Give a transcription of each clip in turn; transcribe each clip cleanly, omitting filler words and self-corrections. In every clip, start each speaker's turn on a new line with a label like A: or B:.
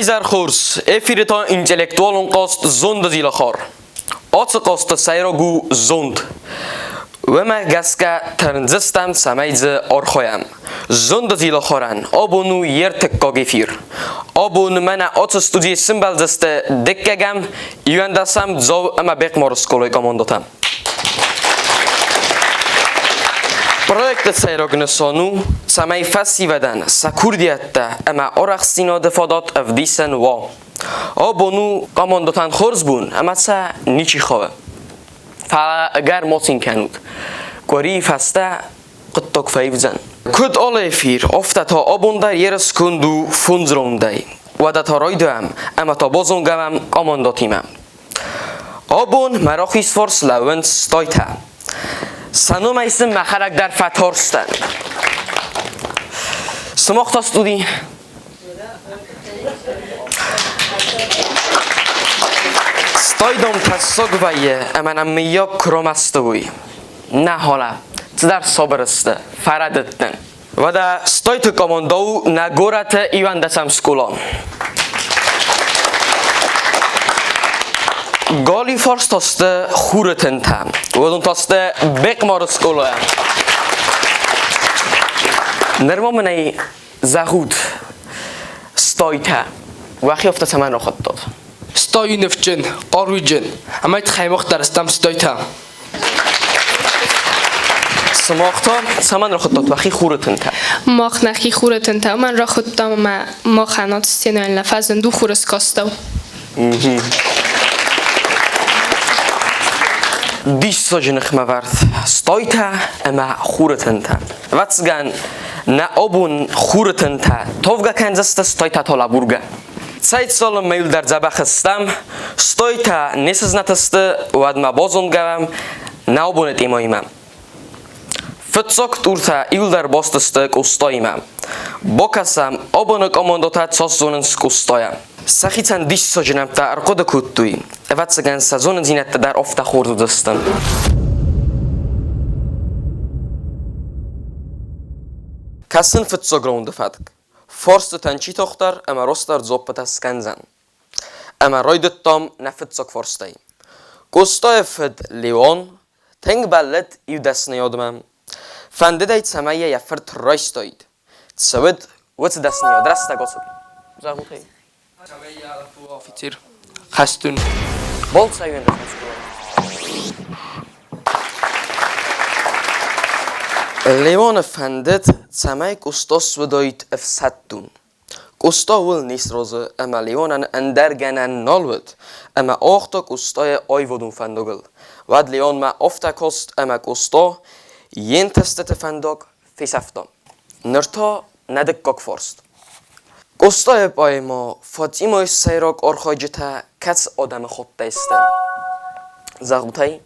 A: Kaiser Khurs, efirita intellektualon qast Zonды Zilahar. Atsı qastı sayragu zond. Ve me gaska ternzistam samayzi arxoyam. Zonды Zilakharan, abonu yer tekka gefir. Abonu mana atsı studiye simbalziste dekkagam, yuvandasam zav ama bekmarus kolay komandotam. Projekt sayragını sonu, samay festivadan sakurdiyette ama oraqsina defadat avdisen wa. Abonu komandotan khurz bun, ama sa nichi khave. Fala agar motin kanut. Kori fasta qittok fayvzan. Kud alefir ofta ta abondar yeres kundu funzromday. Wada ta roydam, ama ta bozongam komandotimam. Abon marakhis fors lawent stoita. سنوم ایسم مخرک در فتارستن سماخت استودی ستایدم تساق بایه امنم میا کرم استوی نه حالا تدر صبر است فردتن و دا ستایت کاماندو نگورت ایوان دسم سکولان گالی فارس تاسته خورتن تام و دون تاسته بکمار سکولایم نرمام منی زهود ستایته وقتی افته سمن را خود داد
B: ستای نفجن قاروی جن اما ایت خیمخ درستم ستایته
A: سماختا سمن را خود داد وقتی خورتن تام
C: ماخ نخی خورتن تام من را خود دام ما خنات استینال نفذن دو خورس کاستو
A: دیش ساجنخ مورد ستایته اما خورتن تا واتسگن نه آبون خورتن تا توفگا کنزست ستایته تا لبورگه سایت سال میل در زبخ استم ستایته نیسز نتست ود ما بازون گوم نه آبونت ایمایمم فتساک تورتا ایل در باستست کستایمم با کسم آبونک آمانداتا تساس زوننس کستایم سخیتن دیش ساجنم تا ارقاد کود دوی واتسگن سازون زینت در افت خورد دستن کسن فتساگ راونده فتک فارست تنچی تاختر اما راستر زوبت اسکنزن اما رایدت تام نفتساگ فارستایی گستای فد لیوان تنگ بلد ایو دست نیادمم فنده داید سمایه یفرد رایستایید تسود وط دست نیاد رسته گاسد زغو خیلی
B: سمایه علفو آفیتیر خستون
A: بال سایوین دست لیوان فندت سمای کستاس و دایت افسدتون کستا ول نیست رازه اما لیوانن اندرگنن نالود اما آختا کستای آیودون فندگل ود لیوان ما افتا کست اما کستا ین تستت فندگ فیسفتان نرتا ندکاک فارست کستای پای ما فاطیمای سیراک آرخاجتا کس آدم خود دستن زغوتایی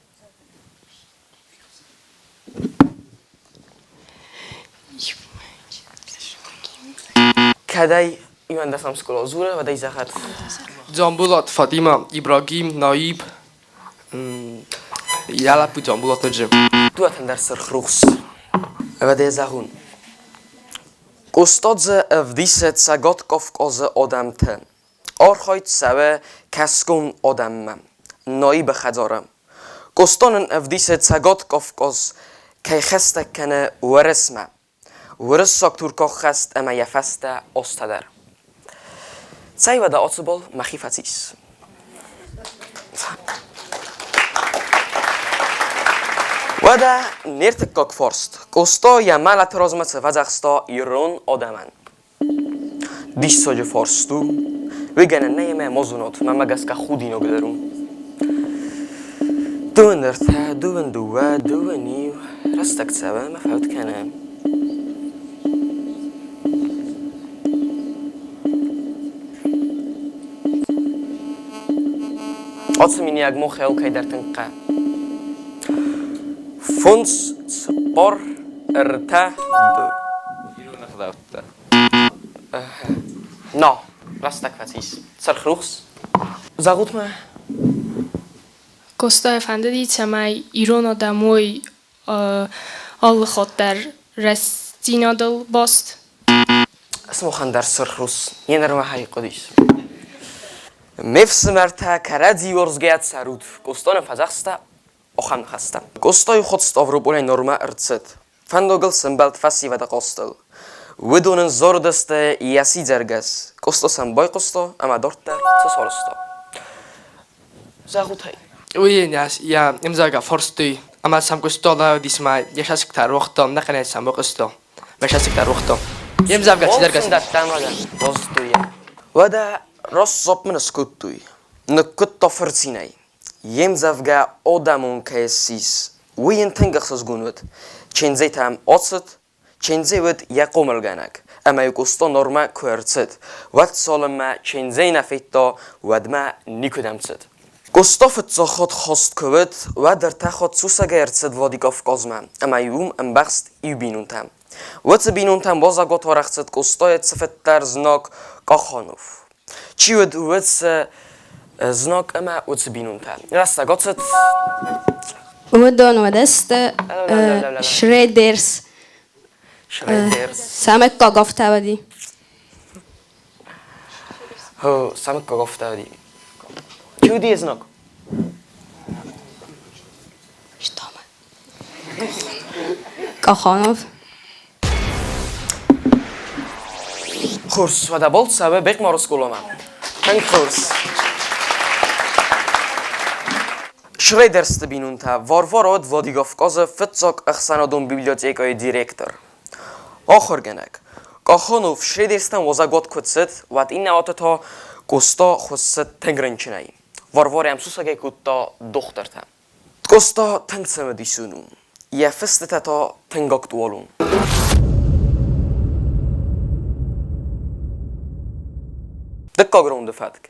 A: کدای ایمان دستم سکولا زوره و دای زخت
B: جامبولات فاطیما ابراهیم نایب یالپو جامبولات نجم
A: دو اتن در سر خروخس و دای زغون استاد افدیست سگات کافکاز آدم ته آرخایت سوه کسکون آدم من نایب خدارم کستان افدیست سگات کافکاز که خسته کنه ورسمه ورس ساکتور که خست اما یفست آستدر سعی و دا آتبال مخیفتیس و دا نیرتکاک فارست کستا یا مالت رازمت وزخستا ایران آدمن دیش ساج فارستو ویگنه نیمه مازونات من مگس که خودی نو گدرون دوون درته دوون دوه دوون نیو رستک سوه مفهوت کنه آتسمینی اگ مو خیال که در تنقه فونس سپار ارته دو
D: ایرون خداوت
A: نه رستک فتیس سرخروخس زغوت ما
C: کستا فنده دید سمای ایران آدموی آل خود در رستینا دل باست
A: اسمو خان در سرخروس یه نرمه حقیقه دیش Mevsimerte karadi orzgejat sarut. Kostone fazachsta ochan khasta. Kostoy khotst Avropolay norma ertset. Fandogel symbalt fasiva da kostel. Widonen zordeste yasi zergas. Kosto samboy kosto ama dorta tsorsto. Zagutai.
B: Uyen ja imzaga forstui ama sam kostola dismay yashasik roxtom naqanay sam qosto. Mashasik roxtom. Imzaga zergas
A: datamaga kostoya. Wada Rossop من سکوتوی نکت تفرسینای یمزافگا آدمون کیسیس وین تنگخسز گونود چنزی تام آسد چنزی ود یقومل گنگ اما یکوستا نورما کورتسد وقت سالما چنزی نفیتا ودما نیکودمتسد گستافت زخات خواست کوود و در تخات سوسا گرتسد وادی کافکازما اما یوم انبخست یبینون تام وقت بینون تام بازا گات ورختسد گستایت سفت در زناک کاخانوف چی ود زناک اما ود بینون تام راست گاتت
D: ودان ودست شریدرز سمک گفته بودی
A: هو سمک گفته بودی چی دی زناک
D: شتامه کاخانوف
A: خورس و دبالت سبب بیک مارس کلوما هنگ خورس شریدرز بینون تا وارد وادیگافکاز فتزاک اخسانادون بیبلیوتیکای دیرکتر آخر گنگ کاخانوف شریدرستان وزگات کتست و این نوات تا کوستا خست تنگرنچنایی وارد هم سوسگه کتا دختر تا کوستا تنگ سمدیسونون یا فست تا تنگاک دوالون دکا گروند فتک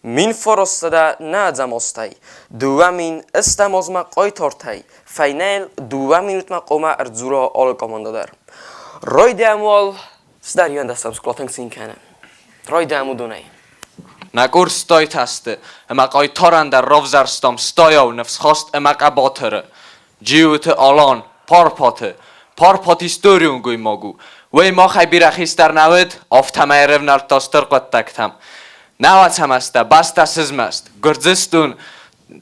A: من فرستاده نه زماستی دوامین استمازما قایتارتی فینال 2 minut مقامه ارزورا آل کامانده در رای داموال سدریان دستم سکلاتنگ سین کنه رای دامو دونای
E: نگور ستای تسته اما قایتارن در روزرستم ستایو نفس خواست اما قباتره جیوت آلان پارپات استوریون گوی ماگو وی ما خی بیرخیستر نوید آفتمه رونر تاستر قد تکتم نوات هم استه بسته سزمست گرزستون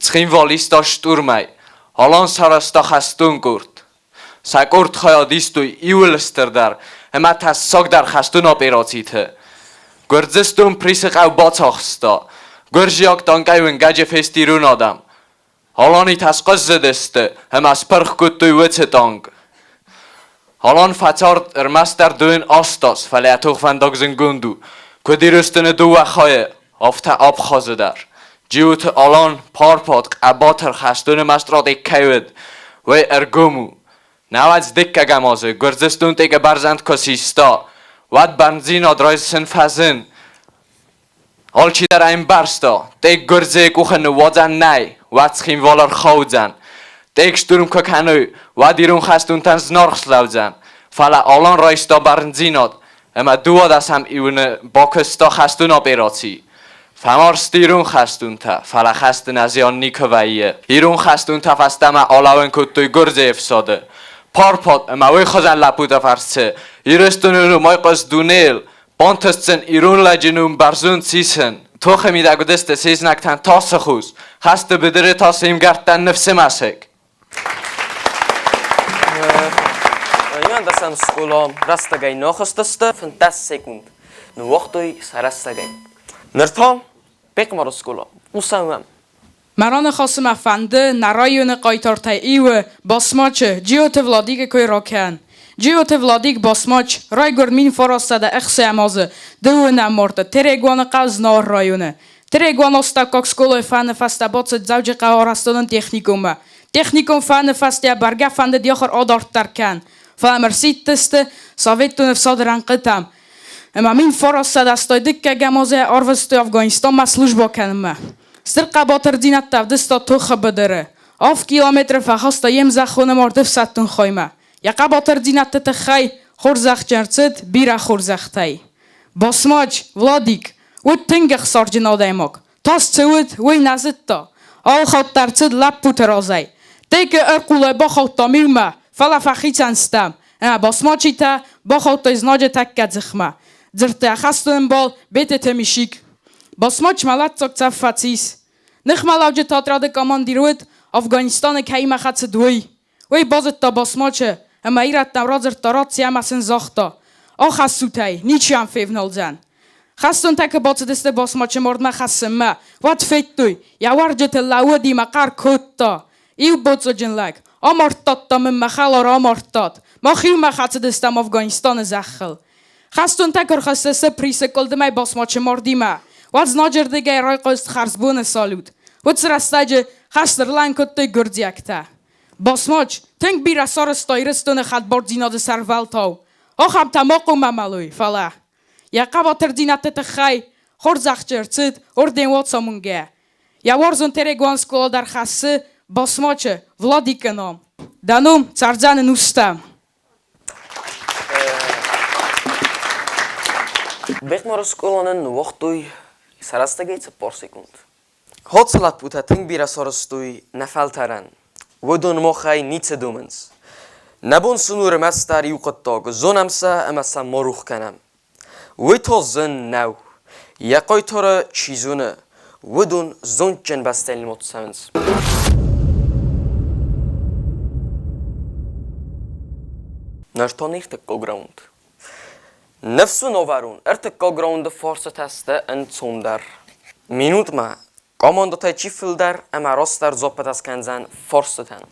E: چخین والیستا شتورمی آلان سرستا خستون گرد سگرد خیادیستوی ایولستر در اما تساک در خستون اپیراتیته گرزستون پریسق او باچاخستا گرژیاک دانگایون گجه فستیرون آدم آلانی تسقز زدسته اما سپرخ کتوی وچه دانگ آلان فتارد ارمستر دوین آستاس فلیتوخ فنداگزن گندو کدیرستن دو وخایه آفته آب خازه در جیوت آلان پارپاد قباتر خستون مستراد اکیود و ارگومو نوز دکه گمازه گرزستون تیگه برزند کسیستا ود بنزین آدرای سنفزن آل چی در این برستا تیگ گرزه کوخن وادن نی ود سخیم والر خوزن تیگ شتورم که کنوی ود ایرون خستون تن زنارخس لوزن فلا آلان رایستا بنزیناد اما دو دست هم ایونه باکستا خستون اپیراتی فمارست ایرون خستون تا فلا خستن از یان نیکویه ایرون خستون تا فستم آلاون کتوی گرزه افساده پارپاد اما وی خوزن لپوتا فرسه ایرستونونو مای قصدونیل بانتستن ایرون لجنون برزون سیسن توخه میده گدست سیزنکتن تاس خوز خسته بدره تاس ایم گردن نفس مسک
A: من دستم سکولام راستگای نخستسته فنتاس سکوند نو وقتی سرستگای نرتام بیک مارو سکولام موسمم
F: مران خواستم افنده نرایون قایتارتای ایوه باسماچه جیوت ولادیگ کوی راکن جیوت ولادیگ باسماچ رای گرمین فرستاده اخصه امازه دو نمارده تریگوان قوز نار رایونه تریگوان استاکاک سکولای فن فسته باتسد زوج قوارستانن تکنیکومه تکنیکوم فن فسته برگه فنده دیاخر آدارت ترکن فامرسیت تسته ساویتون افساد رنقتم اما من فرستاده استای دکه گمازه آروستوی افغانستان ما سلوجبا کنم سرقه باتر دینت تفدستا توخه بدره 7 کیلومتر فخواستا یم زخونه مردف ستون خایمه یقه باتر دینت تتخی خورزخ جرسد بیره خورزختای باسماج ولادیک و تنگخ سارجن آدایماک تاس چود وی نزد تا آل خواد ترسد لب پوت رازای تیک ارقوله با خواد تا میرمه فلا فخیچن ستم اما باسماجی تا با خواد تا ازناج تک زخمه زرته خستون بال بیت تمیشیک Basmaç malat zog zafatis. Nich mal auge tatrade komandirut Afghanistan keima hat ze doi. Oi bazet ta basmache. Ama irat na razer tarat siamasen zakhta. Och hasutay, nici am fevnal zan. Khastun tak bot deste basmache mord ma khassma. Wat fettoy. Ya warjet lawdi maqar kotta. Iu botsogen lag. Amortat ta men makhalar amortat. Ma khiu ma hat deste Afghanistan zakhel. Khastun tak khastse prise kolde mai basmache mordima. Wat znajer de gay roy qost kharsbun salut. Wat srastaje khasterlan kotte gurdiakta. Basmaç, tenk bir asar stayırstını xatbordina de servaltau. O xam tamaqo mamaluy fala. Ya qabatır dinate te xay, xorzaxçırçıt, orden watsamunga. Ya warzon tereguan skola dar xası, basmaçı, Vladikanom. Danum, çarcanın ustam.
A: Bekmar skolanın vaqtuy sarastagaytsa por sekund. Hotsalat puta tenk bir asar stoy nafaltaran. ودون مخای نیت دومنز نبون سنور مستری و قطاق زنم سا اما سا مروخ کنم و تا زن نو یقای تارا چیزونه ودون زن جن بستیل متصمنز نشتان ایختکال گراوند نفسو نوارون ارتکال گراوند فرصت هسته انتوندر مینوت ما Командатay чифилдар ама ростар зоппатас канзан форстатан.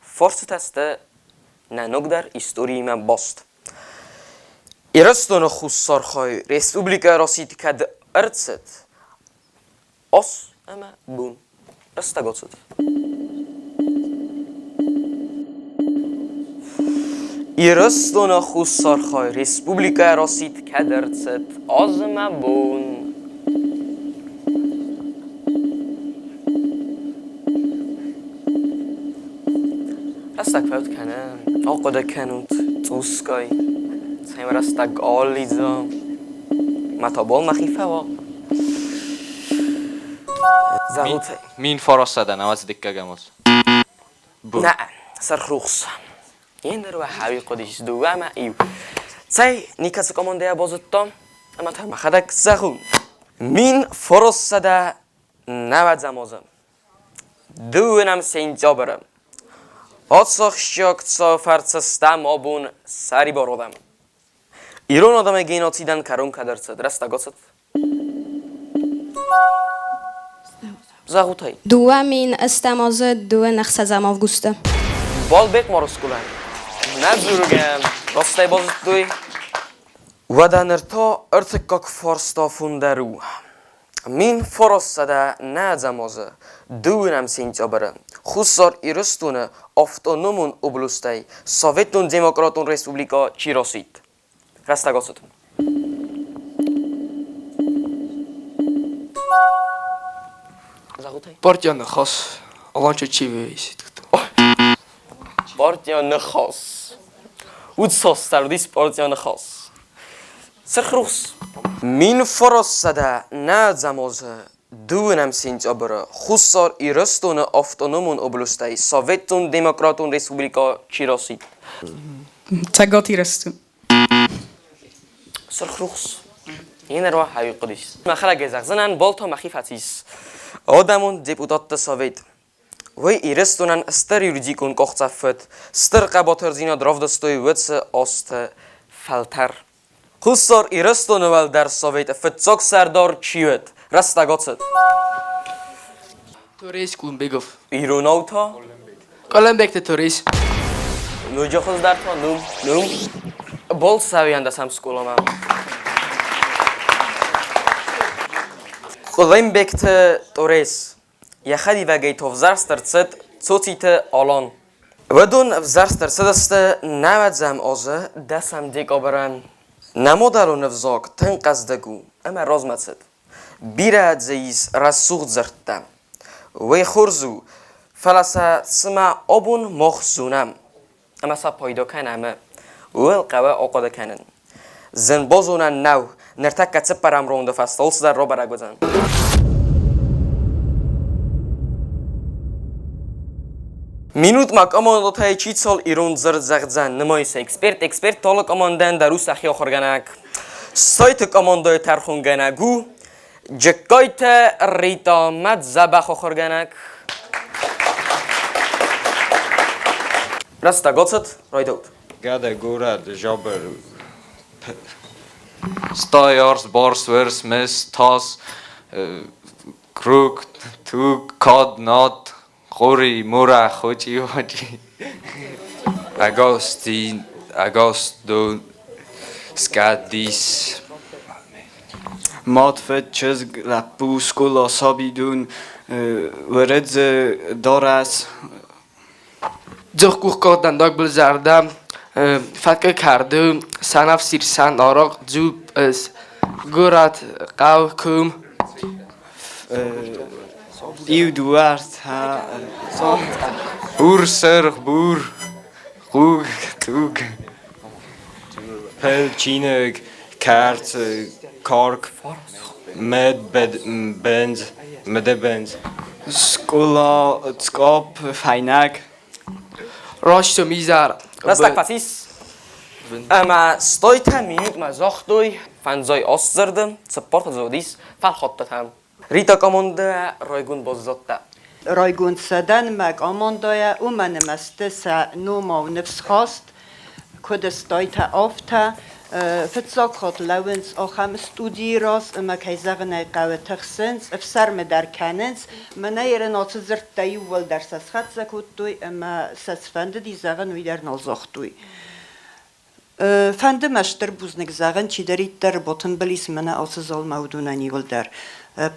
A: Форстатасты наногдар историйма бост. Ирастона хуссархай республика росит кад арцет. Ос ама бун. Растагоцет. Ирастона хуссархай республика росит кад арцет. Озма бун. رستک فوت کنم آقا کنوت توسکای سعیم رستک آلیزا متابال مخیفه و زهوته
E: مين فرصدن عوض دكه جاموس
A: نه سرخروخس این در و حاوی قدیش دو اما ایو سعی نیکس کامنده بازدتم اما تا مخدک زهون مین فرصده نود زمازم دوونم سینجا برم آتساخ شیاک تا فرسستم آبون سری بارودم ایران آدم گیناتیدن کرون کدرسد رستگاست زغوتای
D: دوامین استمازه دو نخسازم آوگوسته
A: بال بیت مارسکولن نزورگم راستای بازد دوی و دنرتا ارتکاک فارستا فوندرو min فرستاده نه زمازه دونم سینجا برم خصوصا ایرستونه автономун облустай Советун демократун республика چی رسید رستگاستون زغوتای
B: Партияны хас. Аланча чивейсит.
A: партияны хас утсос тардис партияны хас سرخروس min فرستاده نه زمازه دونم سینجا بره خصوصا ایرستونه автономун облустай Советун демократун республика چی رسید
F: Tagati restun.
A: سرخروس این رو حوی قدیس مخلا گزاق زنن بالتا مخیفتیس آدمون دیپوتات سوویت و ایرستونن استر یوریدیکون کاختفت استر قباتر زینا درافدستوی وتس آست فلتر خصوصا ایرستونه ول در سوویت فتزاک سردار چیوت رستگاتست
B: توریس کولمبگوف.
A: ایروناوتا
B: کولمبگ توریس.
A: نوجا خوز در تا نوم بال سویان دستم سکولام کولمبگ توریس یخدی وگی تو وزارسترست صوتیت آلان ودون وزارسترست است نود زم آزه دستم دیگ آبرن نمودارو نفزاک تنقصدگو اما رازمتست بیرد زیز رسوخ زرتم وی خورزو فلسه سما آبون مخزونم اما سا پایدا کنم ویل قوه آقاده کنن زن بازونن نو نرتک کتسب پرم رونده فستالس در را برگوزن مینوت مک امانات چیت سال ایران زرد زغزن نمایس اکسپرت تالک اماندن در روز سخی آخرگنک سایت کاماندای ترخونگنگو جکایت ریتا مد زبخ خورگنک رستا گوتست رای دود
G: Gada gurad jobber
E: Staiars, borswers, mes, tas, kruk, tug, kod, not, khori, mura, khochi, hochi.
H: Agosto, skadis.
I: مادفت چز لپوسکولا سابیدون ورد دارس
B: جخ کوخ کردن داغ بل زردم فکر کرده سنف سیرسن آراغ جوب از گرات قو کم
I: ایو دوارت ها
E: Ur, serg, boer, goeg, tug.
G: Pel chinig kart kark med benz mede benz
I: سکولا تسکاپ فینک
B: راشتو میزر
A: رستک فتیس اما ستایتا مینوت ما زاختوی فنزای آس زردم سپارت زودیس فل خطت هم ریتا کامونده رایگون بازدادتا
J: رایگون سدن مگ آماندایا او من مستسا نوما و نفس خواست کدستایتا آفتا فتزاک خود لونز آخم استودی راست اما که زغنه قوه تخسنز افسر مدر کننز منه ایره ناچه زرد تایول در سس خط زکوت دوی اما سس فنده دی زغن وی در نازاخت دوی فنده مشتر بوزنک زغن چی دارید در بطن بلیس منه آسه زال مودوننی ول در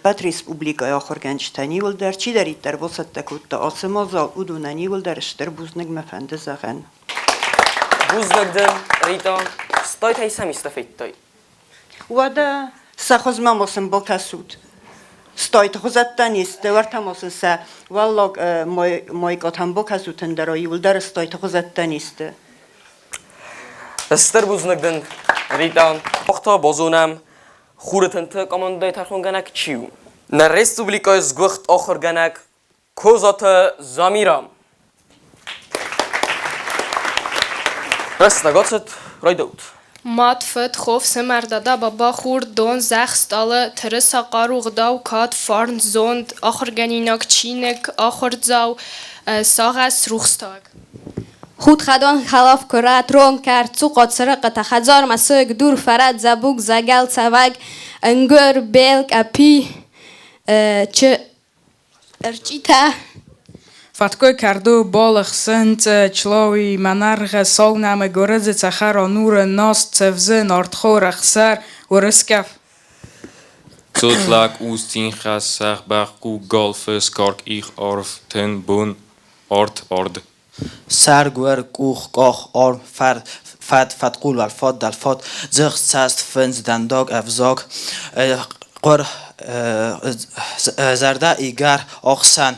J: بات ریسپوبلیکای آخر گنجتنی ول در چی دارید در وسط تکوت دا آسه مازال اودوننی ول در اشتر بوزنک مفنده زغن
A: بوزنگدن ریتا ستایت های سم استفید تای
J: ودا سخوز ما ماسن با کسود ستایت خوزتا نیست ورتا ماسن سا والا مایگات هم با کسودن درایی ول در ستایت خوزتا نیست
A: استر بوزنگدن ریتا وقتا بازونم خورتن تا کاماندای ترخونگنک چیو نه ریسپوبلیکای زگوخت آخر گنک کوزات زامیرام رست نگاتست رای دود
C: مادفت خوف سمردادا بابا خورد دون زخستاله ترسا قاروغ داو کات فارن زوند آخر گنیناک چینک آخر زاو ساغس روخستاگ
D: خود خدان خلاف کرد رون کرد سوقات سرقت خزار مسوگ دور فرد زبوگ زگل سوگ انگر بیلک اپی چه ارچیتا
F: Fatkoy kardu bolach sent chlowi manarga solname goreze tsachara nur nas tsevze nordkhorach sar ورسکف
H: Zotlak oestin gasag ku golfes kark ich orf ten bun ord.
K: سرگور کوخ کاخ آر فد قول و فاد دل فاد زخ سست فنز دنداگ افزاگ قر زرده ایگر آخسن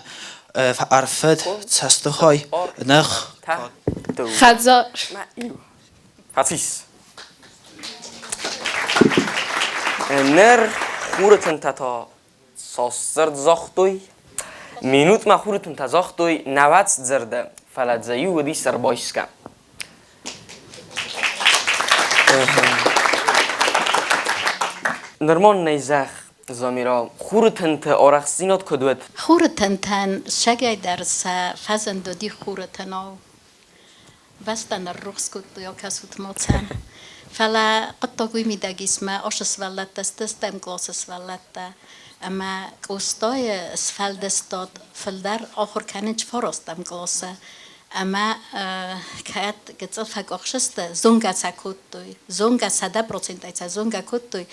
K: عرفت سستخای نخ
C: خزار
A: فتیس نر خورتن تا ساسترد زاختوی مینوت ما خورتن تا زاختوی 90 زرده فلت زیو و دی سر بایسکم نرمان نیزخ زامیرا خورتن تا آرخزینات کدوت
L: خورتن تن شگای درس فزن دودی خورتن او بستن الرخص كنت يا كاسوت موتسان فلا قد تقوي ميداجيس ما أشس ولتا استستم قاصص ولتا أما قصتاي اسفل دستاد فلدر آخر كانش فرستم قاصة أما كات قصفك أخشست زونجا سكوتوي زونجا 100% إذا زونجا كوتوي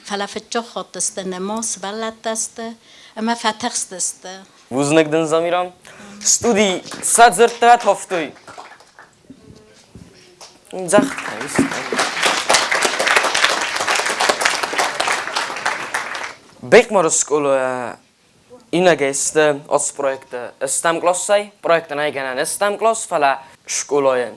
L: فلا فتشخط استنماس ولتا است أما فتحست است
A: وزنك دن زامیرام استودی 100 زرت هفتوی زخت Bek maar school inagest als project stemklas sei projecten eigen en stemklas fala schoolaien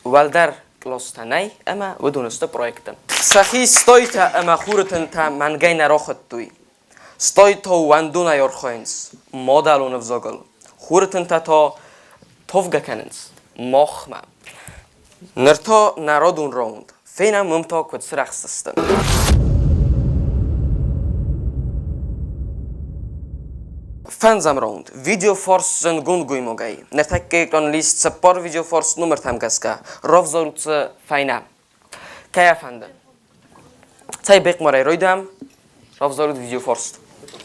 A: wel daar klas tanai ama we doen است projecten sachi stoita ama khurten ta man gaina rocht tui stoita wanduna yor khoins model on vzogel khurten ta tovga kanens mochma nerto narodun round fena mumta kut sraxsisten Fenzam round. Video force zön gundguy mogay. Nertekke on list support video force nummer tam gaska. Rovzorutse fajna. Kaya fandem. Цай бек марай ройдам. Rovzorut video force.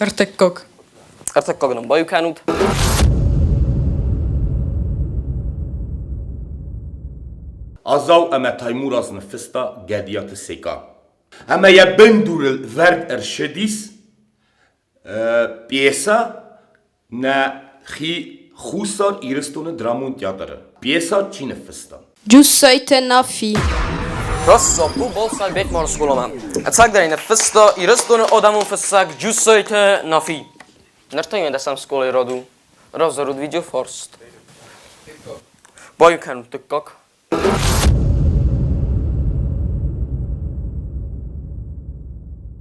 F: ارتكوك
A: Ertekkognum boyu kanut.
M: Azal ama Taymur az nefista gediyatı seka. Ama ya bendurul verd erşedis piyesa na xi خusar iristonu dramun teatrı. Piyesa çi nefista.
D: جوسایت نافی
A: Rost so bu bolsa bek mar skolama. Atsak darine fista iristonu odamun fissak jusoyte nafi. Nertayım desam skolay rodu. Rovzorut video force. Boyu kanut tıkkak.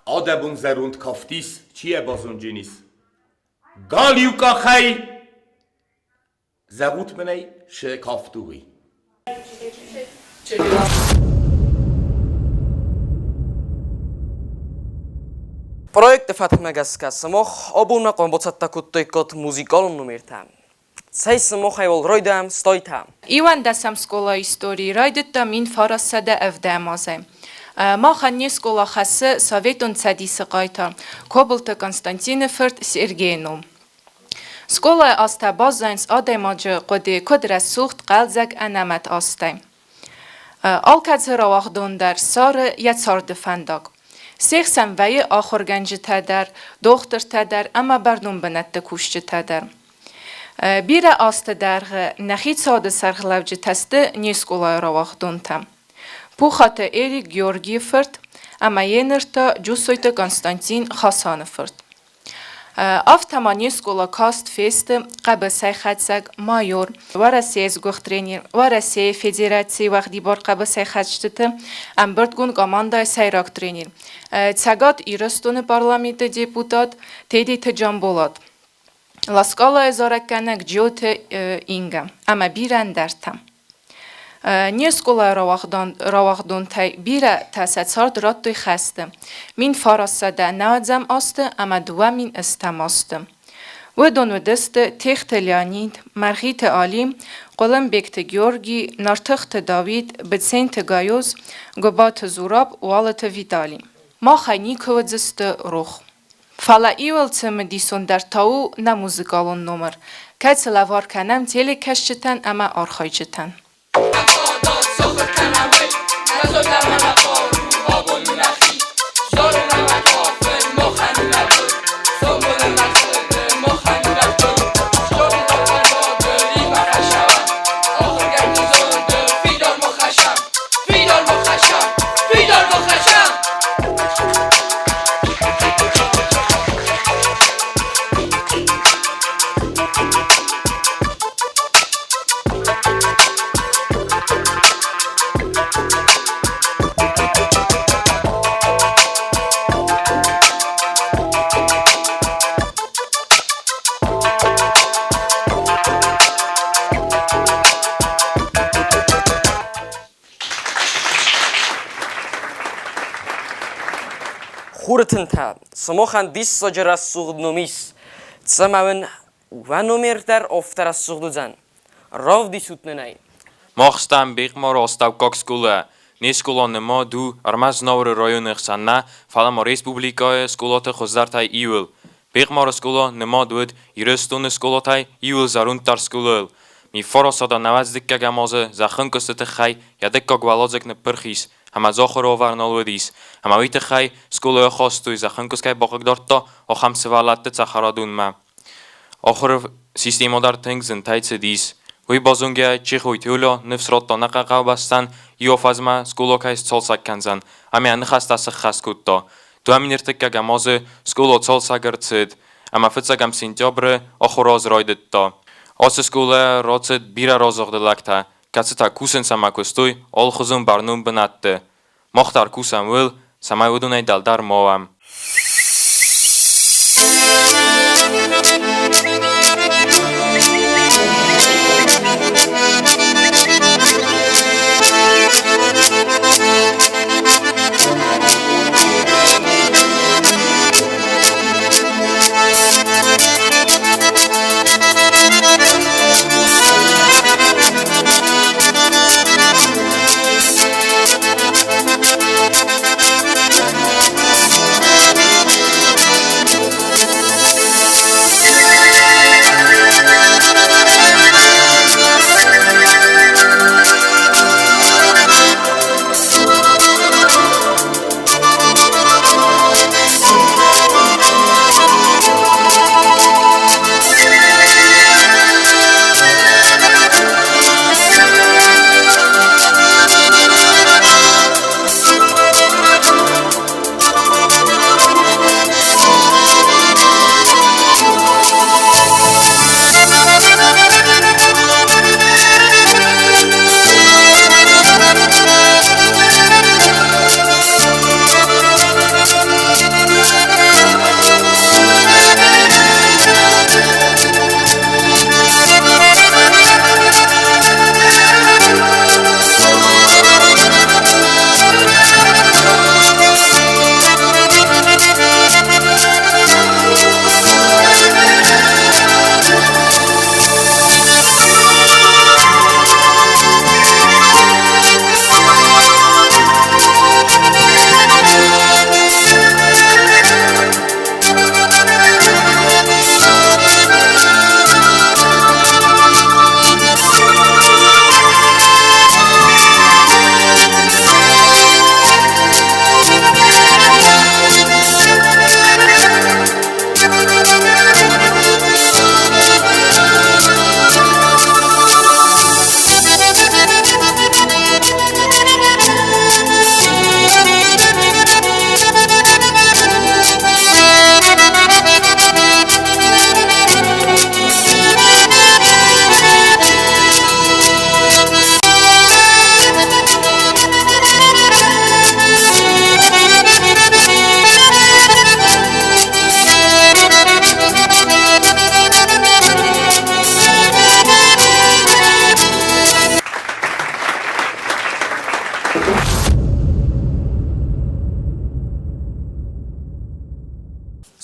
M: Adabun zerund kaftis çiye bazuncinis. Galyuka xay zerut meney şe kafturi.
A: Projekt Fatma Gaska samoh obuna kombocatta kuttoykot muzikalum numertam. Цай самох айвол ройдам стойтам.
N: Иван дасам скола истории ройдетта мин фарасада эвдамазе. ما خنی سکولا خاصه سویتون صدیس قایتا کابلت کنستانتینوفرد سرگینوم. سکولا است بازنس آدماج قدی کدر سوخت قلزک انامت آسته. آلکت رواخدون در سار یا سار دفنداگ. سیخ سنوی آخر گنج تدر دختر تدر اما بردون بنت کوشت تدر. بیر است در نخیت ساده سرخلوج تسته نیسکولا رواخدون تم. پوخات ایری گیورگی فرد اما ینرتا جوسویت کنستانتین خاسان فرد. آفتمانی سکولا کاست فیست قبل سیخاتسگ مایور ورسیز گوخترینیر ورسی فدراسی وقتی بار قبل سیخاتشته ام بردگون گاماندا سیراک ترینیر. تگات ایرستون پارلامیت دیپوتات تیدی تجامبولات. لاسکالا ازارکنک جوت اینگم اما بیرن درتم. نیسکولا رواخدون تای بیره تاسیصارد رات توی خستم. من فارسته نوازم است اما دوامین استم است. و دونو دست تخت لیانید مرخیت عالم قلم بکت گیورگی نرتخت داوید بسنت گایوز گبات زوراب والت ویدالی. ما خینی کوزست روح. فلا ایول تم دیسون در تاو نموزیکالون نمر. کت لوار کنم تیلی کشتن اما آرخایجتن.
A: خورتن تا سماخن دیس ساجر از سوغد نومیس تسمعون و نومیر در افتر از سوغدو زن راو دی سوتنه نای
H: ماخستم بیق ما راستاو کاک سکوله نی سکولا نما دو ارمز نور رایون اخسنه فلما ریسپوبلیکای سکولات خوزدرتای ایول بیق ما سکولا نما دود ایرستون سکولاتای ایول زرون تر سکولل می فراسادا نوز دکه گمازه زخن کستت خی یا دکه گوالازک نپرخیس هم از آخر آورنال ودیس هم اویت خی سکولای خواستوی زخن کسکای باقک دارتا و خمس ولت تخرادون ما آخر سیستما در تنگزن تایت دیس وی بازونگه چی خوی تیولا نفس راتا نقاقا بستن یو فازما سکولا کایس چالسک کنزن امی انخست از خست کتا تو همین ارتکه گمازه سکولا چالسکر تید اما فتسکم سنتیابره آخر راز رایدت تا آس سکولا راتت بیره رازاق دلکتا کسی تا کوسن سمکستوی آل خزون برنوم بنده مختار کوسن ول سمای ودونه دل در ماوم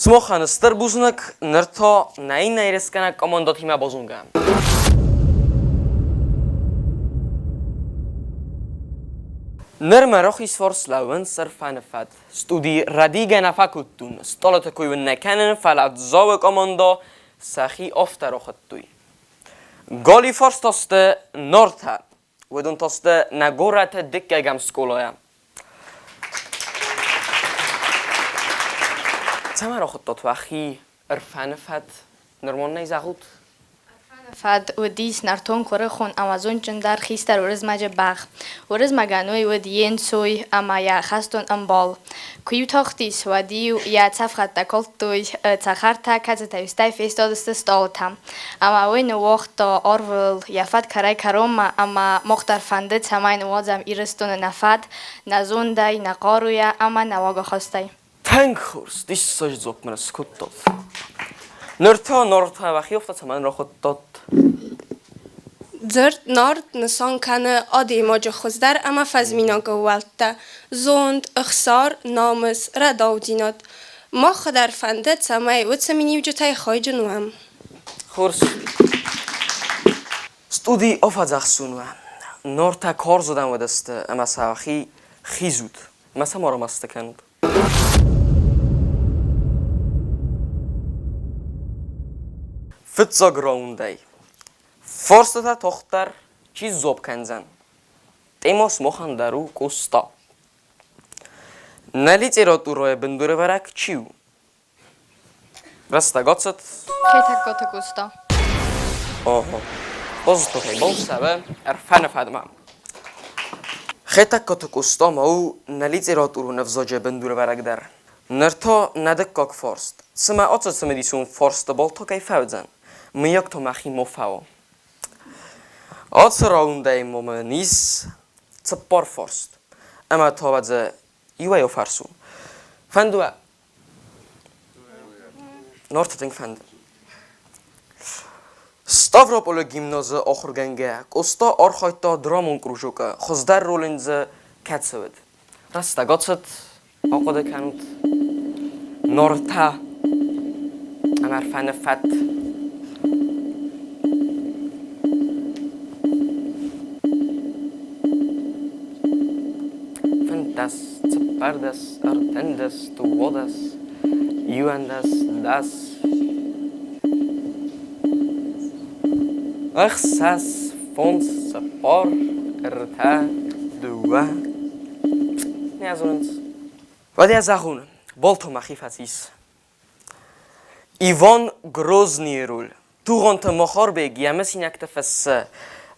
A: Smohan sterbuznak nerto naina ireskana komandotima bozungam. Nërmërohi sforslauën sër fanëfat, studi radiga në fakutun, stolët e kujën në kanën falat zove komando, sahi ofta rohëttuj. Goli forstoste norta, wedun toste në gorat e dikke gam skoloja. Tama rohëttot vahi fanëfat nërmon në izagut?
O: فد ودیس نرتون کره خون آمازون جندر خیستر ورز ماجه باغ ورز مگانوی ود ین سوی اما یا خستون امبال کیو تاختیس ودیو یا تفخت دکلت دوی تخرتا کت تایستای فیستادست استالتم اما وی نوخت آرول یا فد کرای کروما اما مختر فنده تماین وازم ایرستون نفد نزون دای نقارویا اما نواگا خواستای
A: تنگ خورس دیش ساج زوب من سکوت داد نرتا و خیافتا تماین را خود داد
C: زرد نارد نسان کنه آدی ماجه خوزدر اما فزمینا گوالتا زوند اخسار نامس رداو دیناد ما خدر فنده تمای و تسمینی وجو تای خواهی جنوهم
A: خورس ستودی افادزاق سونوه نارتا کار زدن و دسته اما ساخی خیزود مثلا ما را مستکند فتزا گراوندی فرصتا تختر چیز زوب کنزن تیماس مخندرو کوستا نلیت ایراد روی بندوره ورک چیو رستا گاتست
O: خیتک گاتا گوستا
A: آها بازتو خیلی بال سبه ارفن فدمم خیتک گاتا کوستا ما او نلیت ایراد رو نفزاجه بندوره ورک در نرتا ندک کاک فرست سمه آتست سمه دیسون فرست بال تا که فوزن میاک تا مخی مفاو آتس راونده مومه نیز تپار فرست اما تا وزه ایوه یا فرسون فندوه نارتا تنگ فند ستاوروپولو گیمنازه آخر گنگه کستا آرخایتا درامون کروشوکه خوزدر رولنزه کت سود رسته گاتست آقاده کنود نارتا امر فن فت das, zapardas, artendas, tuvodas, yuandas, das. Axas, fons, zapar, erta, dua. Ne az ons. Wat ja zagun, bolto machifatis. Ivan Groznirul. Turont machar beg yamesinak tafas.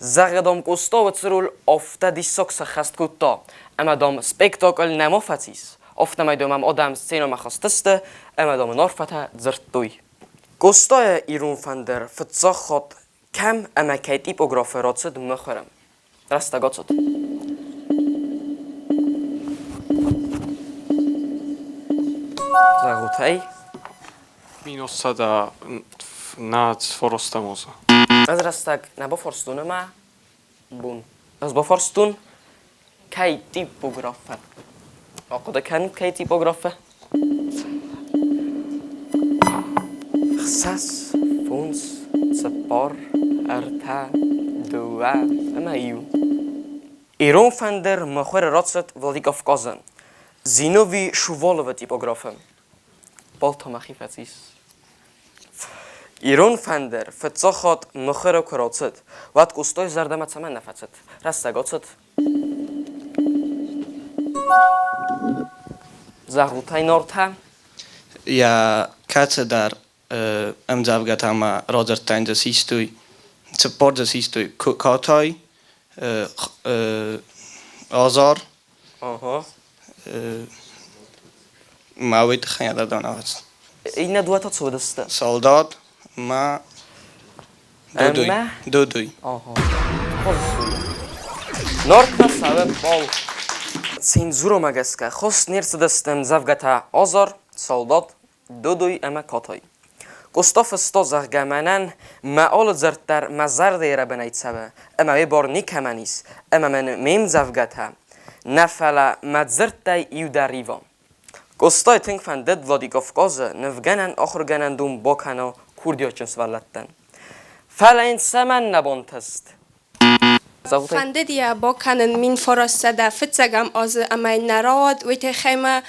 A: زغدام کوستا و ترول افته دی ساکس خست کوتا اما دام سپیکتاکل نمافتیس افته میدومم آدم سینو مخستسته اما دام نارفته زرتوی کوستا ایرون فندر فتزا خود کم اما که تیپوگراف راتسد مخورم رسته گاتسد زغوتای
P: مینوس صدا ناد فرستموزه
A: از رستگ نبا فرستونه ما بون از با فرستون کی تیپوگرافه آقا کن کی تیپوگرافه خساس فونس سپار ارتا دوا اما ایرون فندر مخور راتست ولدیک افکازن زینوی شوالو تیپوگرافه بالتا مخیفتیس ایران فندر فتزا خود مخیر کراتست وقت کوستای زردم تمن نفتست رسته گاتست زغوتای نارتا
K: یا کات در امزابگت اما رادرتاین دسیستوی سپورت دسیستوی کاتای آزار موید خیلی دانه هست
A: این دوتا چه بدسته؟
K: سالداد ما دودوی
A: نارتا سبب بال سنزورو مگسکه خواست نیرس دستم زفگتا آزار سالداد دودوی اما کاتای گستاف استا زغگمنن معال زرتر مزر دیره بنید سبه اما وی بار نیکمنیس اما من میم زفگتا نفلا مدزرت دی ایو در ریوان Gostay tänk fan det Vladikavkaza nevganan akhirganan dum bakana Kurdiyaçın svallattan. Falain saman nabontast.
Q: فنددیا با کنن مین فرستاده فتزگم از امای نراد و تخیمه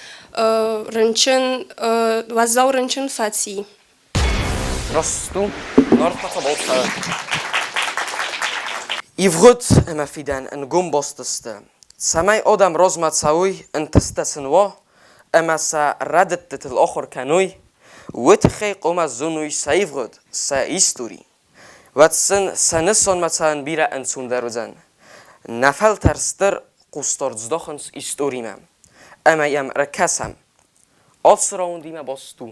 Q: رنچن و زو رنچن فتی.
A: راستو نارت بولتا. ایفغت اما فیدن ان گم باستسته. سمای آدم رزمت سوی انتستسن و اما سا ردت تل آخر کنوی و تخی قوم زنوی سایفغت سایستوری. واتسن سنسون مثلا بیره انسون دروزن نفل ترستر قستارز داخنس استوریمم اما یم رکسم آس راوندیم باستو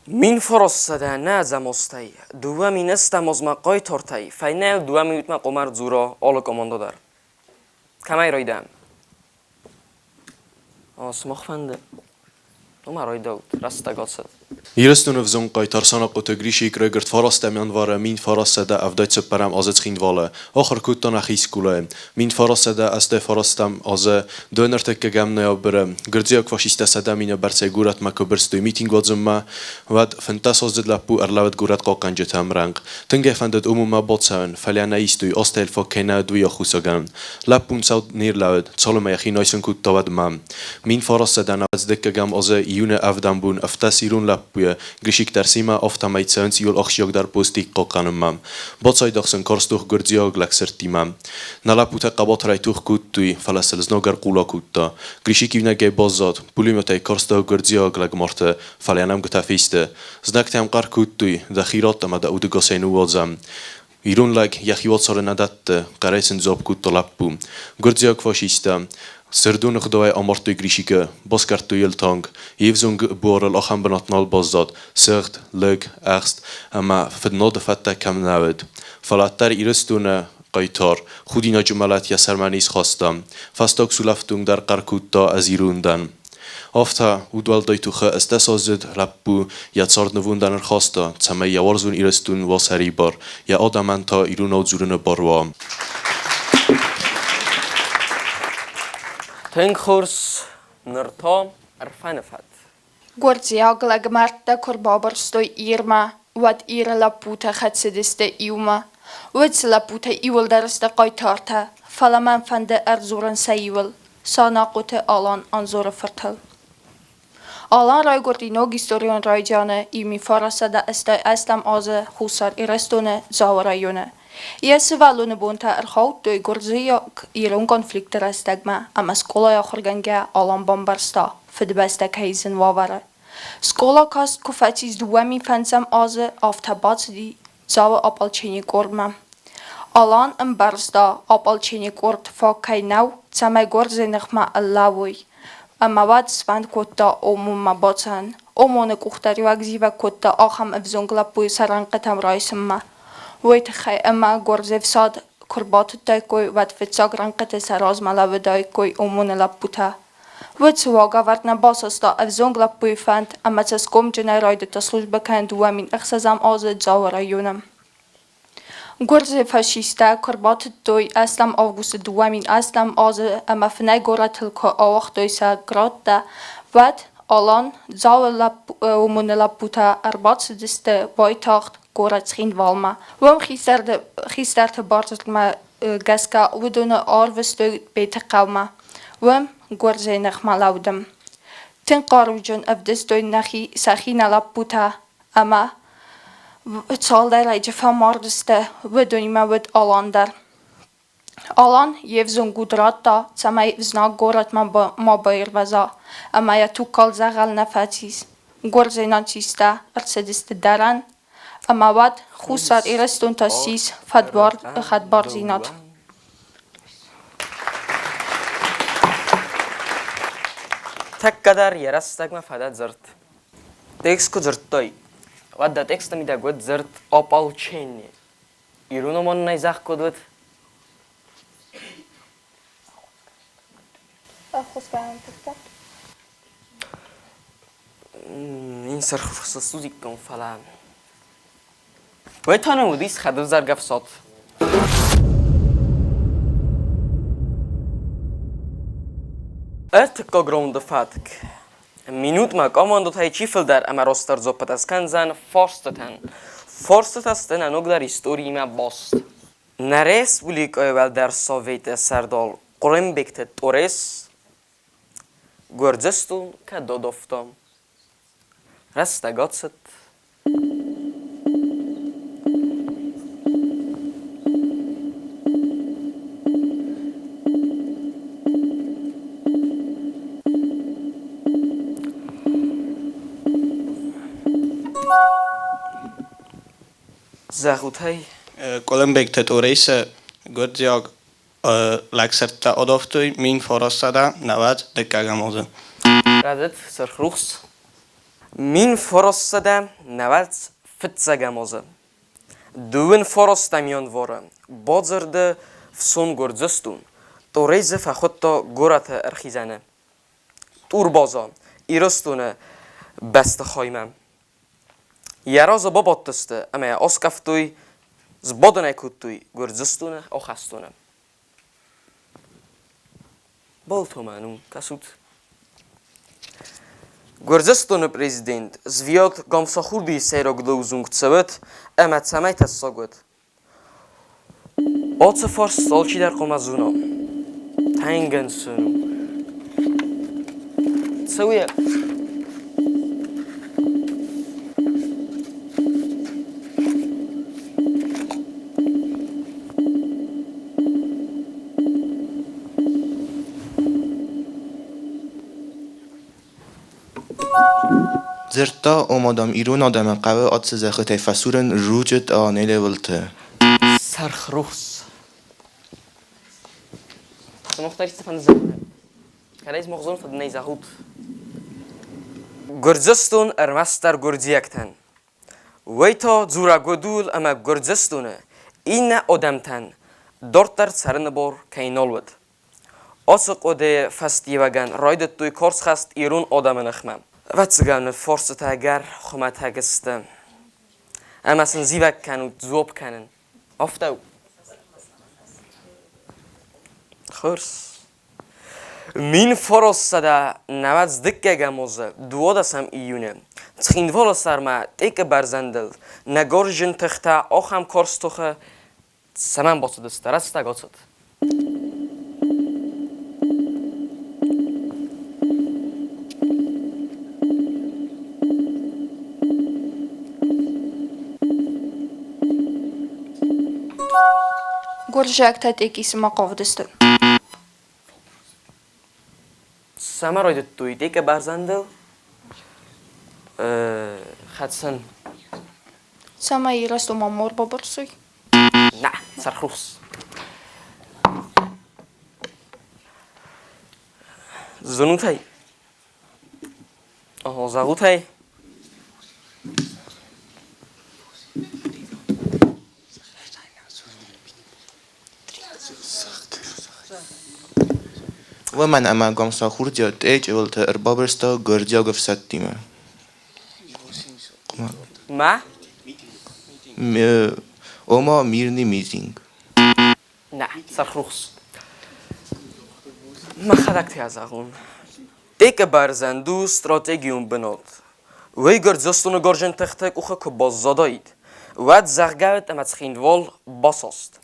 A: مین فرستاده نه زمستی دومی نستم از مقای ترتی فینال دومی یوتم قمر زورا آل کماندا در کمی رایدم آسمخ فنده
R: Hierstone vzon kajtarsana qotegrishi krögert farastemian vare min farasede avdajtse perem azet schindvale. Achar kuttan achiskule. Min farasede este farastem aze dönerteke gemne abere. Grzia kvashiste sede mine berce gurat meko berstoi meeting wadzemme. Wad fentes azed lapu erlevet gurat qakanjet emreng. Tenge fendet umuma botsen. Feliana istoi astel fa kena duya khusagan. Lapun saud neerlevet. Tsalome yachi naisen kuttavad mam. Min farasede navazdeke gem aze iune avdam bun aftasiron lapuye. Grishik tersima aftamajtsens jól aksjak dar postik qakanumam. Bacajdaxsen karstoch gurdziag leksertimam. Nalapute qabatrajtuch kuttui falesel znagar qulakutta. Grishik ivnege bazzat. Pulimotej karstoch gurdziag legmarte faljanam gutafiste. Znaktem qar kuttui dakhiratama da udugaseinu wadzam. Irunlag yachiwatsare nadatte qaraysen zab kutta lappu. Gurdziag fascista. Serdun خدای آمارتوی گریشیکه باز کرد توی التانگ یفزونگ بورال آخام بناتنال بازداد سخت لگ اخست اما فدناد فته کم نود فلاتر ایرستونه قیتار خودی نجملت یا سرمانیز خواستم فستاک سولفتونگ در قرکوتا از ایروندن آفتا ودوال دایتوخه استسازد لپو یا تسارد نووندن خواستا تسمه یا ورزون ایرستون واسری بار یا آدمن تا ایرون آدزورن باروام
A: Tengkhurs nirta erfanefat.
S: Gurdziag legmerte korbabarstoi irma, wat ire laputa getsediste iuma, wat laputa iwil derste qaytarta, falaman fande erzuren seiwil, sanaqute alan anzore vertel. Alan raj gordinog historion rajjane, imi farasada este eslam aze husar irestone zawarajone. Jesse valune bonta erhout doi Gurdziag iron konflikte restegma, ama skola jakhorgenge alan bombarsta, fidbestek heizen waware. Skola kast kufetis duemi fensem aze aftabat di zawe apalcheni gordma. Alan barsta apalcheni gord fa kainau, tsame Gurdzienigma allawoi. Ama wat svand kotta omuma batsan, omone kuchtari wagziva kotta acham evzongla pui saranqetam raisemma. ویت خی اما گرزف ساد کربات تای کوی وات فتساگ رنقت سراز ملاو دای کوی امون لپوتا ویت سواگا ورتنا باسستا افزونگ لپوی فند اما تسکم جنای راید تسلوش بکند و من اخسازم آزد زاورایونم گرزف فاشیستا کربات توی اسلام آگوست دوامین اسلام آزد اما فنای گرات هلکا آوخ دوی سا گرات دا وات آلان زاور امون لپوتا اربات سدسته وای تاخت Gorat schijn walma. Waarom gisteren bartelt me gaska we doen arvestu beter kauma. Waarom Gurdzienig ma laudem. Ten karujon of this doin nachi sachina la puta ama. Het zal daar rijtje van mordeste we doen me met alander. Alan jev zo'n gudrata samay znak gorat ma bair vaza. Ama ja tu kal zagal nafatis. Gurdzienachista arsediste daran. اما واد خوصار ایرستون تاسیس خدبار زینات.
A: تک قدر یرستگ ما فداد زرد. تکس کو زردای. واد دا تکس تمی دا گود زرد آپال چینی. ایرونو من نیزخ کدود.
S: خوش برام تکتا.
A: این سر خصوصی کن فلان. ويتانو وديس خدو زرقة في صوت ارتقا گراوند فتک minut mak amandot hay chifel dar ama rostar zopat as kanzan forstatan asten anog dar histori ma bost nares bulik evel dar sovet serdal qolem bekte tores gordzestun ka dodoftam rasta gotset زخوتای
T: قلم بکت توریس گردیاگ لکسرتا آدافتوی مین فرستاده نواد دکگاموزه
A: ردت سرخروخس مین فرستاده نواد فتزگاموزه دوین فرستامیان واره بازرده فسون گردزستون توریز فخوتا گرات ارخیزانه تور بازا ایرستونه بست خایمم یراز بابات دسته اما اسکفتوی زبادن کتوی گرزستونه او خستونه بالتو منو کسود گرزستونه پرزیدنت زویاد گامساخوردی سیراگ دوزونگ تسوت اما تسمی تساگود آتس فارس سالچی در قمازونا تنگن سنو تسویه
U: زرتا اومدم ایران آدم قوی آدس زخته فسورن روجت آنیله ولته
A: سرخروس مختلف استفان زمان کلیز مغزون فد نیزهود گرزستون ارمستر گرزیکتن ویتا زورا گدول اما گرزستونه این آدمتن دورتر سرن بار کینال ود آسق اده فستیوگن رایدت توی کارس خست ایران آدم نخمم واتسگان فرصت اگر خمت هگسته اما سن زیوک کنن زوب کنن افتاو خرس مین فرصت نوز دکه گموزه دو دستم ایونه تخیندوال سرما تیک برزندل نگارجن تخته آخم کارستوخه سمن باسد است رسته گاتد
S: گرجک تا تیکیس ما قافدست
A: سما راید توی تیک برزندل خدسن
S: سما ایرست و مامور بابرسوی
A: نه سرخروس زنوتای آها زغوتای
U: و من اما گامساخور جات ایج ولته اربابرستا گردیا گفستیمه
A: ما
U: اوما میرنی میزینگ
A: نه سرخروس ما خدکتی از اون تیک برزندو استراتژیون بناد وی گرزستون گرجن تختک اوخه که باز زداید واد زغگوت اما تخیندوال باساست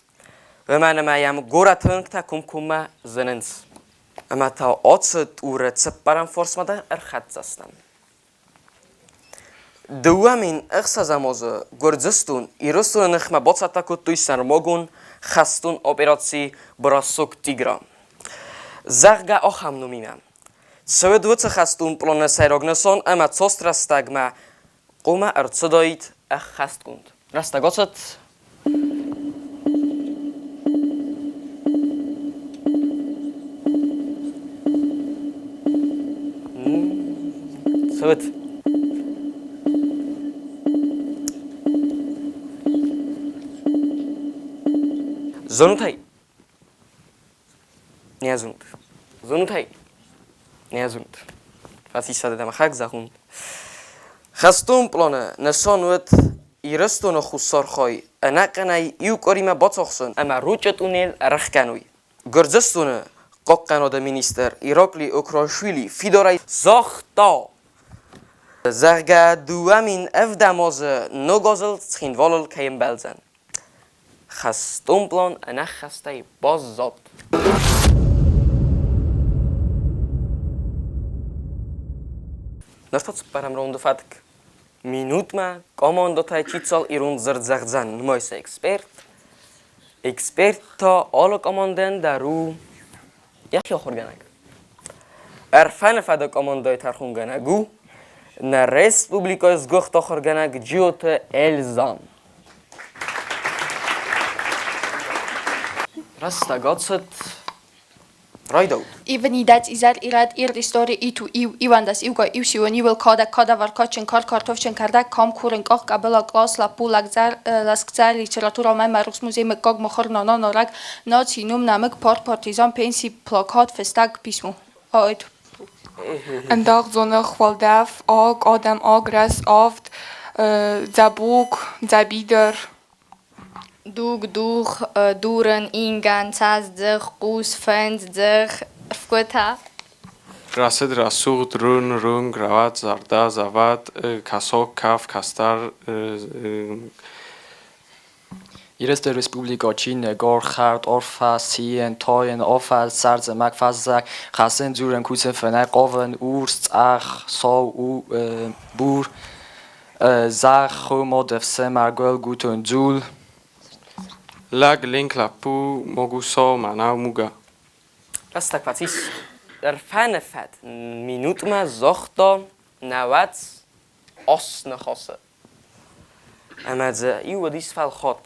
A: و من مایم گورتنگ تا کم زننس اما تا آتست او رتسپ برام فرس مده ارخد زستم دوامین اخصاز امازه گرزستون ایرستون نخمه باtsata کد توی سرماگون خستون اپراسی براسوک تیگرا زغگا آخم نمیمم سوی دوت خستون پلان سیراگنسان اما تاست رستگمه قومه ارتصدایید اخ خست کند رستگاست سویت زنوتای نه زنوت زنوتای نه زنوت فاسی ساده دم خاک زخوند خستون پلانه نسانوت ایرستون خسار خای انقنای ایو کاری ما باتخسن اما روچت اونیل رخ کنوی گرزستون قاقناد مینیستر ایراکلی اوکراشویلی فیدارای زاختا زرگا دوامین اف دماز نگازل تخینوالل کیم بلزن خستون پلان انا خسته باز زاد نرتات برام روند فتک minut ma komandotay çitsal irun zırd zagzan nmoysa ekspert ta ala komandan daru yaxshi oxirganak arfan fada komandoy tarxunganagu na respublika zgox oxirganak jiota elzam rasta gotsat Rajdo.
S: Even idat izar irad история itu ivandas iuga iusiu nivel kada varkachin kartovchen kardak kam kuren kach kabela glas la pulagzar laskzar literatura mai marux muzeum gog mochor nonorak nazinum namek partizan pensi plakat festag pismo. Oid.
N: En dag zonnig waldaf og adam agras aft zabuk zabider
O: Doeg, doeren, ingaan, zazdig, goes, vent, zig, fkota.
P: Rased, rasug, run, gravat, zarda, zavat, kasok, kaf, kastar.
E: Eerste Republika China, Gor, Gart, Orfa, Sien, Toyen, Offa, Sarze, Magfazak, Gassen, Zuren, Kusen, Fenek, Oven, Oerst, Ach, So, Boer, Zag, Gomod, Fse, Margul, Guten, Zul.
P: Lag, link, lapu, moguso, manau, muga.
A: Rastak fatis. Der fanefat minut ma zochta nawat osne khosse. Ama ze iwa dis fal khot.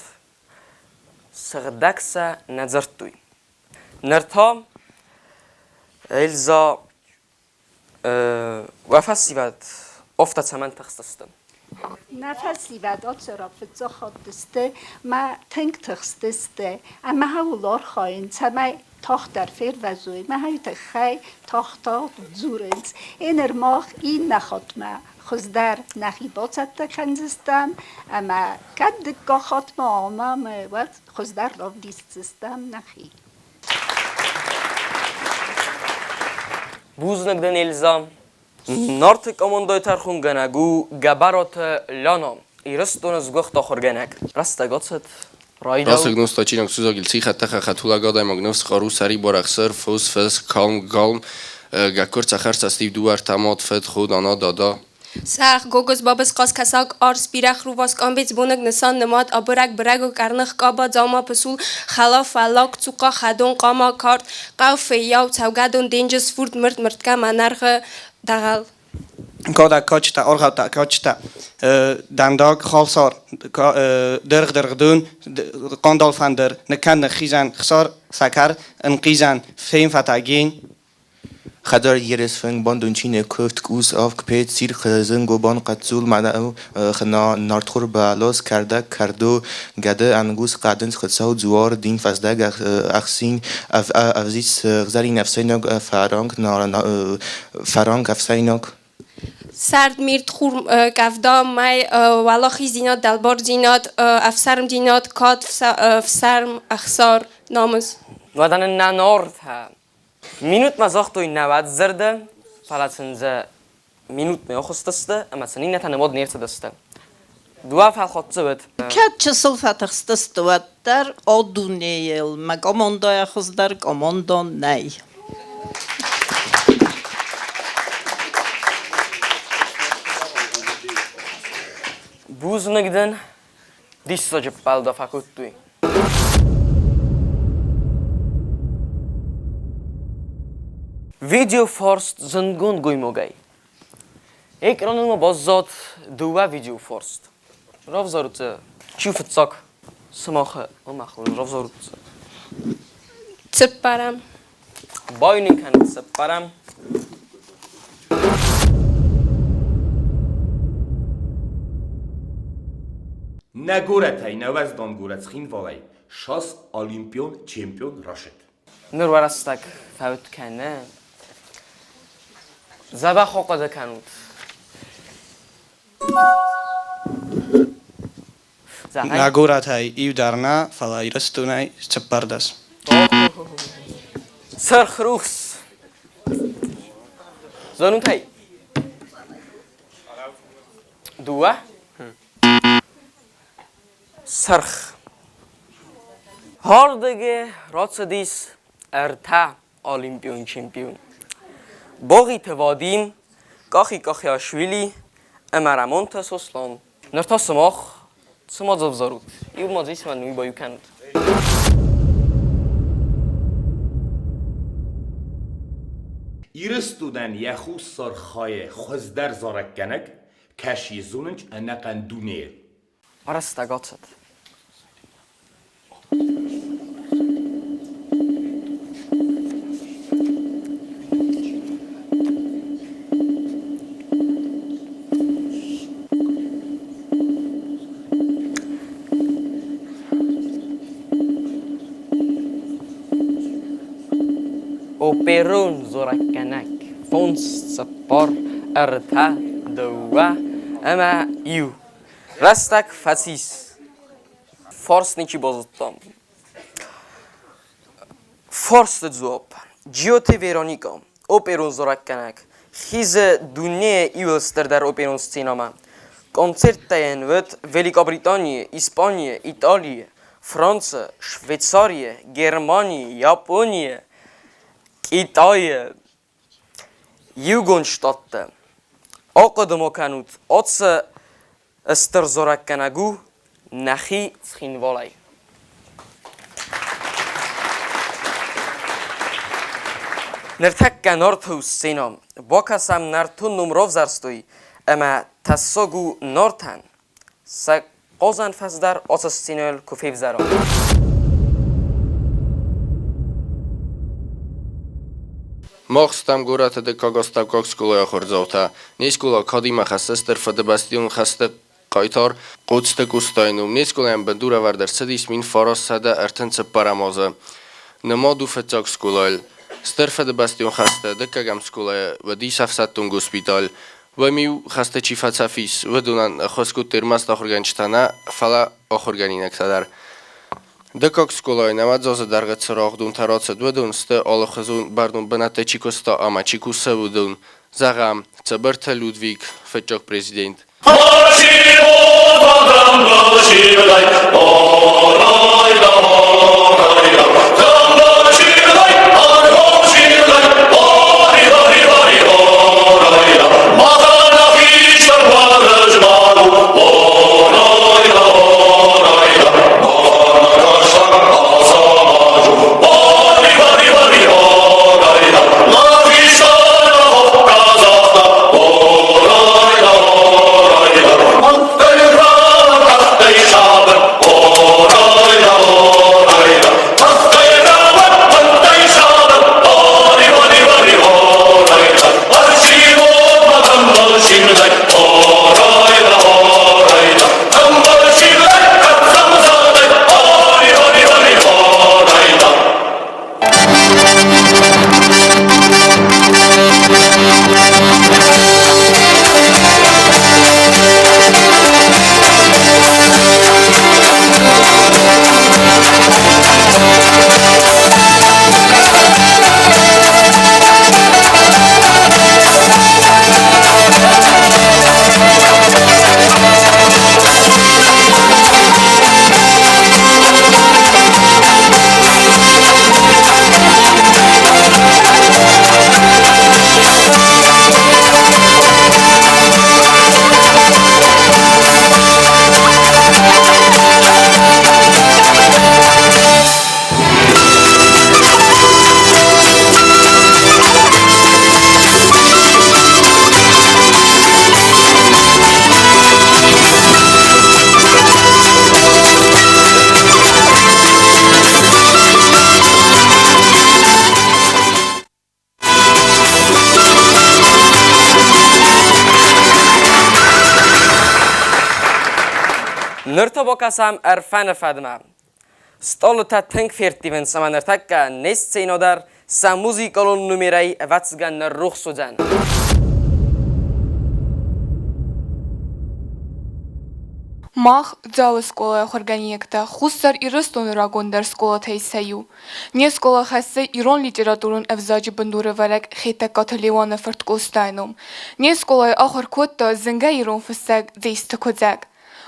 A: Srdaksa nazartuy. Nerta Elza وفسیوت افت سمن تخصصتم.
V: نفسیوت آتشرا فتزخات دسته ما تنگ تخصصته اما هولار خواهیم سمای تاخت در فیر وزوی ما هایی تخی تاختا زورنز این ارماخ این نخات ما خوز در نخی باست تکنزستم اما کد دکا خات ما آمام خوز در راو دیستستم نخی
A: بوز نگدن الزام نارتک آماندای ترخونگنگو گبرات لانام ایرستون از گخت آخرگنگ رستگاتست رایداو
W: راسک نوستا چینک سوزاگیل سیخت تخ خطولا گادای مگنفس خارو سری بارخسر فوس فس کالم گکر تخر سستیو دوار تمات فت خود آنا دادا
Q: ساخ گوگوز بابس قاس کساک آرس بیرخ رو واس کامبیت بونگ نسان نماد آبرک برگو کرنخ کابا زاما پسول خلاف فلاک چوکا خدون قاما کارت قاف یاو تاوگادون دینجس فورد مرد که منرخ دغل
T: کادا کاچتا آرغا کاچتا دنداگ خالصار درغ دون قاندال فندر نکن خیزن خسار سکر انقیزن فیم فتاگین
U: خدار یرس فنگ باندون چینه کفت کوس آف کپیت سیر خزن گوبان قتزول معنی خنا نارتخور بالاس کرده کردو گده انگوس قدنس خدساو زوار دین فزدگ اخسین افزیس غزاری نفسیناگ فرانگ افسیناگ
Q: سرد میرد خور کفدا مای ولاخی زینات دلبار زینات افسرم زینات کات افسرم اخسار نامز
A: ودن ننارد ها minut ma sagt du in nawad zerde falatsen ze minut me okhstasda ama sanin neta namod nertadasta dua fal khotsubet
X: Kaç sılfatı der oduneyel magomondoya kızlar komondon ney
A: buznagdan dissojib balda fakuttu ویدیو فورست زنگون گویموگای اکرانون ما بازات دوا ویدیو فورست راف زاروت چیو فتساک سماخه مخول راف زاروت
Q: تسپرم
A: باینی کن تسپرم
M: نگورتای نوزدان گورت خین والای شاس اولیمپیون چمپیون راشد
A: نور ورستک فوت کنه زبا خوقه کنود
T: نگورت های ایو درنا فلایرستونای سپردس
A: سرخ روخس زنون تایی دوه سرخ هاردگه راتسدیس ارتا اولیمپیون چمپیون باقی توادیم کاخی آشویلی امرمان تسوسلان نرتا سماخ سما زفزارود یو مازیس من نوی بایو کند
M: İristuden yexus sar xaye xwezder zarekkenek keşi zununç eneqen dunê.
A: Arasta gatsat. Operon zorakkanak fons sapar erta doa ama yu rastak fasis fors niki bozuttam fors dzop giote veronika operon zorakkanak khiz dunya iwster der operon sinema koncertjen vet Velika Britanië, Ispanië, Italië, Fransa, Швейцария, Германия, Япония Италия, Югонштадте, Академо канут, отце Эстерзорак канагу, нахи цхинвалай. Нертак канарту сенам, бакасам нарту нумров зарстуй, эма тассагу нартан, са قازن فزدر آسستینال کفیف زران
W: ماخستم گورات دکاگاستم کاکسکولا خورزاوتا نیسکولا کادیما خستستر فدبستیون خست قایتار قدست کوستاینوم نیسکولا بندور وردر سدیس مین فاراس سده ارتنس پرامازه نما دو فتاک سکولایل ستر فدبستیون خسته دکاگم سکولا و دی سفستون گوسپیتال و میو خسته چی فتسافیس و دونن خسکو ترماست آخرگنچتانه فلا آخرگنینک تدر دکاک سکولای نماد زازه درگت سراغ دون ترات دو دونسته آل خزون بردون بنات چیکوستا اما چیکوسه بودون زغم تبرت لودویگ فتجاک پرزیدنت
A: نرتا باکسم ارفن فدمم ستالو تا تنگ فیرتیون سمانرتاکا نیست سینا در سموزی کلون نمیرای واتسگن روخ سوزن
B: Мах дзал школа хорганiyekta хустар ирыстон рагон дар школа тайсаю. Не школа хассе ирон литературун авзаджи бандуре варак хейта каталевана фарткостайном. Не школа ахор котта зинга ирон фсаг зейста кодзак.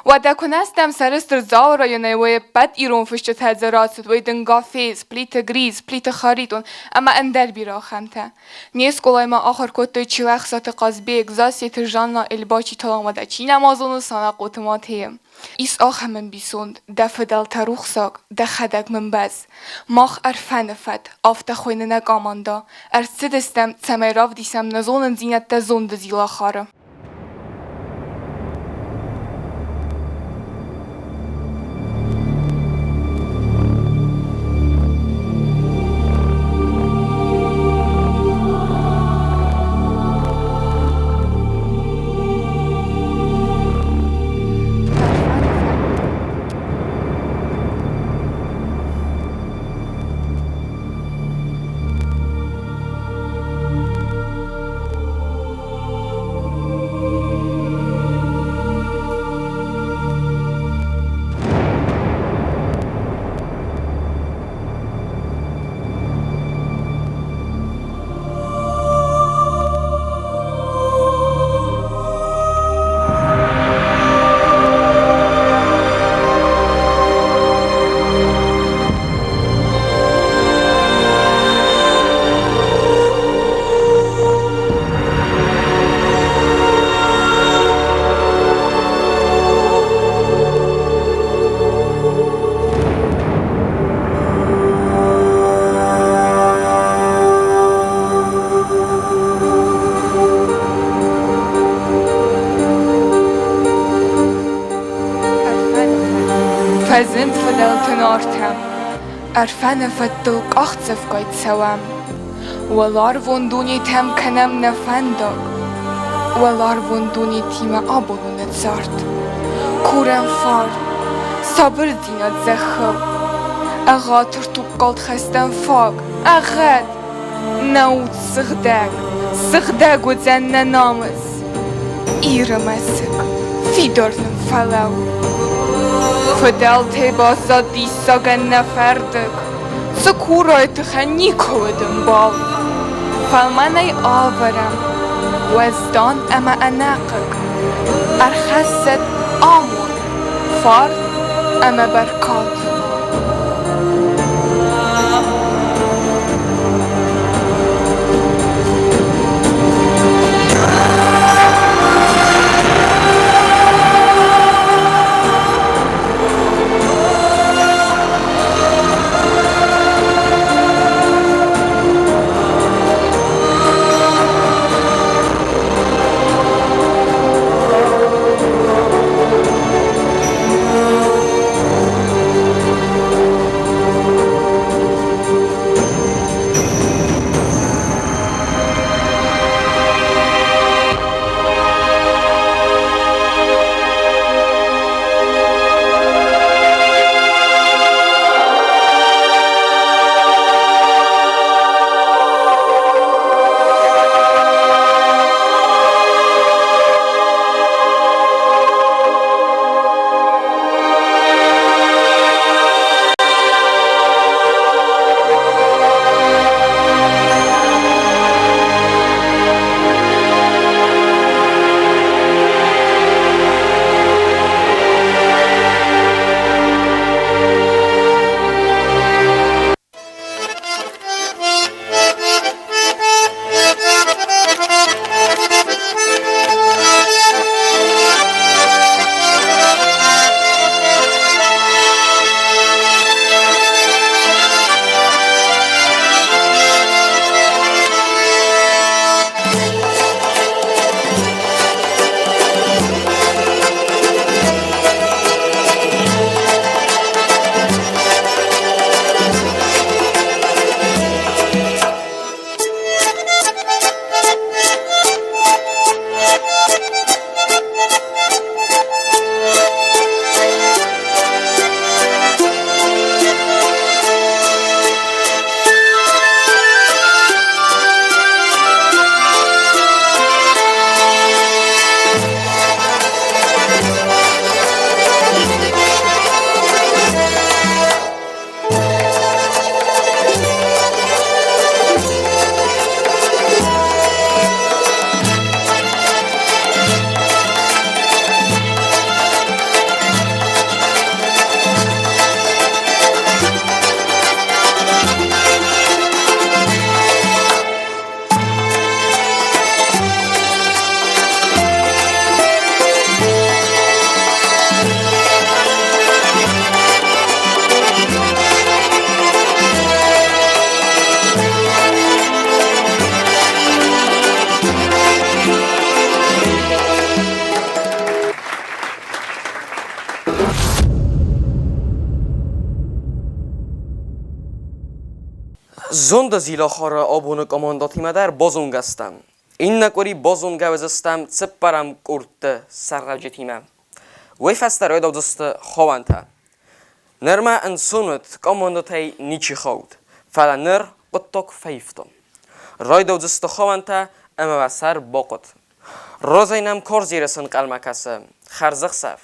B: ودا کنستم سرستر زاورا یا نیوی بد ایرون فشت تزرات و ایدن گافیز پلیت گریز پلیت خاریتون اما اندر بیرا خمته نیست کلای ما آخر کتوی چیلخ سات قازبی اگزاسی ترجانا الباچی طلام ودا چی نمازونو سانا قوتماتیم ایس آخ من بیسوند دفع دل تروخ ساک دخدک من بز ماخ ارفن فد آفت خوینه نگ آماندا ارسدستم تمای راف دیسم نزونن زینت دا زونده زیلاخاره فزند فدلتن آرتم ارفن فدل قاختف قاید سوام ولار وندونی تم کنم نفندق ولار وندونی تیم آبولونت زارد کورم فار صبر دینات زخم اغاتر تو قلت خستن فاق اغاد نوت سغداق و زن نامز ایرمسک فی دورن فلاو فدلته بازاد دیساگن نفردک سکورای تخنی کودم بال فالمانای آورم وزدان اما اناقک ارخست آمون فرد اما برکات
A: Зонды Зилахар абуны командатима дар бозунгастам. این نکوری بازم گوزستم سپرم کرد سرجتیمم. وی فستر ایدو دست خوانتا. نرما انسانت کامانداتی نیچی خود. فلا نر قطق فیفتم. رایدو دست خوانتا اما وسر باقت. رازینم کار زیرسن قلمکسم. خرزق صف.